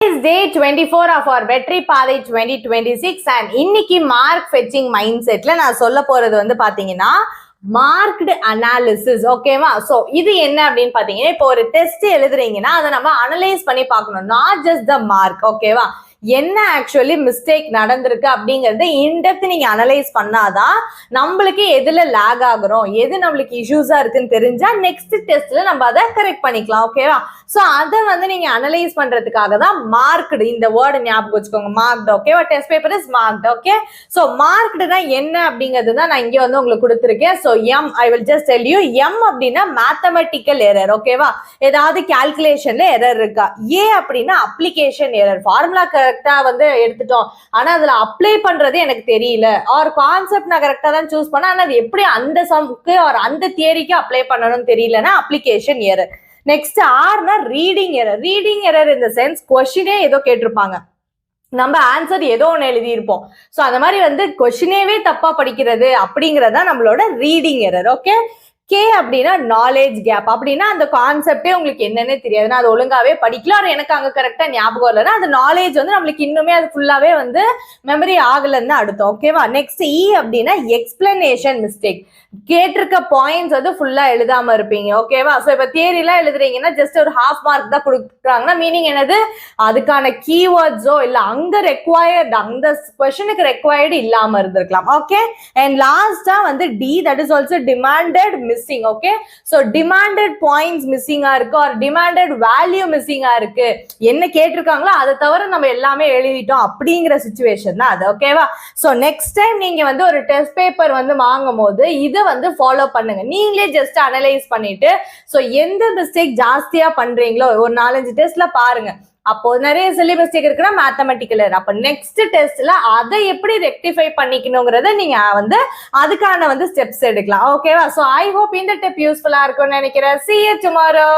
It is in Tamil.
Day 24 of our வெற்றி பாதை 2026 and இன்னைக்கு மார்க் ஃபெச்சிங் மைண்ட் செட்ல நான் சொல்ல போறது வந்து பாத்தீங்கன்னா மார்க்டு அனாலிசிஸ். ஓகேவா? சோ இது என்ன அப்படின்னு பாத்தீங்கன்னா, இப்போ ஒரு டெஸ்ட் எழுதுறீங்கன்னா அதை நம்ம அனலைஸ் பண்ணி பார்க்கணும், நாட் ஜஸ்ட் த மார்க். ஓகேவா? என்ன ஆக்சுவலி மிஸ்டேக் நடந்திருக்கு அப்படிங்கறத இன்டெப்த் நீங்க அனலைஸ் பண்ணாதான் நம்மளுக்கு எதுல லேக் ஆகுறோம், எது நம்மளுக்கு இஷ்யூஸா இருக்குன்னு தெரிஞ்சா நெக்ஸ்ட் டெஸ்ட்ல நம்ம அதை கரெக்ட் பண்ணிக்கலாம். ஓகேவா? சோ அதை வந்து நீங்க அனலைஸ் பண்றதுக்காக தான் மார்க்டு, இந்த வேர்டு ஞாபகம் வச்சுக்கோங்க, மார்க்டு. ஓகேவா? Test paper is marked. Okay, so மார்க்டுனா என்ன அப்படிங்கிறது தான் நான் இங்க வந்து உங்களுக்கு கொடுத்துருக்கேன். So M, I will just tell you. M அப்படின்னா மேத்தமெட்டிக்கல் எரர். ஓகேவா? ஏதாவது கால்குலேஷன்ல எரர் இருக்கா. ஏ அப்படின்னா அப்ளிகேஷன் எரர், ஃபார்முலா கரெக்டா வந்து எடுத்துட்டோம் ஆனா அதுல அப்ளை பண்றது எனக்கு தெரியல, ஆர் கான்செப்ட் நான் கரெக்டா தான் சூஸ் பண்ணேன் ஆனா அது எப்படி அந்த சம்க்கு ஆர் அந்த தியரிக்கு அப்ளை பண்ணணும்னு தெரியலன்னா அப்ளிகேஷன் எரர். நெக்ஸ்ட் ஆர்னா ரீடிங் எரர். ரீடிங் எரர் இந்த சென்ஸ் கொஸ்டினே ஏதோ கேட்டிருப்பாங்க, நம்ம ஆன்சர் ஏதோ ஒன்று எழுதியிருப்போம். ஸோ அந்த மாதிரி வந்து கொஸ்டினேவே தப்பா படிக்கிறது அப்படிங்கறத நம்மளோட ரீடிங் எரர். ஓகே, கே அப்படின்னா நாலேஜ் கேப். அப்படின்னா அந்த கான்செப்டே உங்களுக்கு என்னன்னே தெரியாதுன்னா அது ஒழுங்காவே படிக்கலாம், எனக்கு அங்க கரெக்டா ஞாபகம் இல்லைன்னா அது நாலேஜ் வந்து நம்மளுக்கு இன்னுமே அது ஃபுல்லாவே வந்து மெமரி ஆகலன்னு அர்த்தம். ஓகேவா? நெக்ஸ்ட் இ அப்படின்னா எக்ஸ்பிளனேஷன் மிஸ்டேக். கேட்டிருக்க பாயிண்ட்ஸ் வந்து ஃபுல்லா எழுதாம இருப்பீங்க. ஓகேவா? ஸோ இப்போ தியரிலாம் எழுதுறீங்கன்னா ஜஸ்ட் ஒரு ஹாஃப் மார்க் தான் கொடுக்குறாங்கன்னா மீனிங் என்னது, அதுக்கான கீவேர்ட்ஸோ இல்ல அங்க ரெக்வயர்டு, அந்த கொஸ்டினுக்கு ரெக்வயர்டு இல்லாம இருந்திருக்கலாம். ஓகே, அண்ட் லாஸ்டா வந்து D, that is also demanded missing. Okay, so demanded points மிஸ்ஸிங்கா இருக்கு ஆர் டிமாண்டட் வேல்யூ மிஸ்ஸிங்கா இருக்கு, என்ன கேட்டிருக்காங்களோ அதை தவிர நம்ம எல்லாமே எழுதிட்டோம் அப்படிங்கிற சிச்சுவேஷன் தான் அது. ஓகேவா? சோ நெக்ஸ்ட் டைம் நீங்க வந்து ஒரு டெஸ்ட் பேப்பர் வந்து வாங்கும் போது இதை வந்து ஃபாலோ பண்ணுங்க. நீங்களே ஜஸ்ட் அனலைஸ் பண்ணிட்டு சோ எந்த மிஸ்டேக் ஜாஸ்தியா பண்றீங்களோ ஒரு 4-5 டெஸ்ட்ல பாருங்க. அப்போ நிறைய சில்லி மிஸ்டேக் இருக்குன்னா மேத்தமெட்டிக்கல் எரர். அப்ப நெக்ஸ்ட் டெஸ்ட்ல அதை எப்படி ரெக்டிஃபை பண்ணிக்கணுங்கிறத நீங்க வந்து அதுக்கான வந்து ஸ்டெப்ஸ் எடுக்கலாம். ஓகேவா? சோ ஐ ஹோப் இந்த டிப் யூஸ்ஃபுல்லா இருக்கும்னு நினைக்கிறேன். See you tomorrow.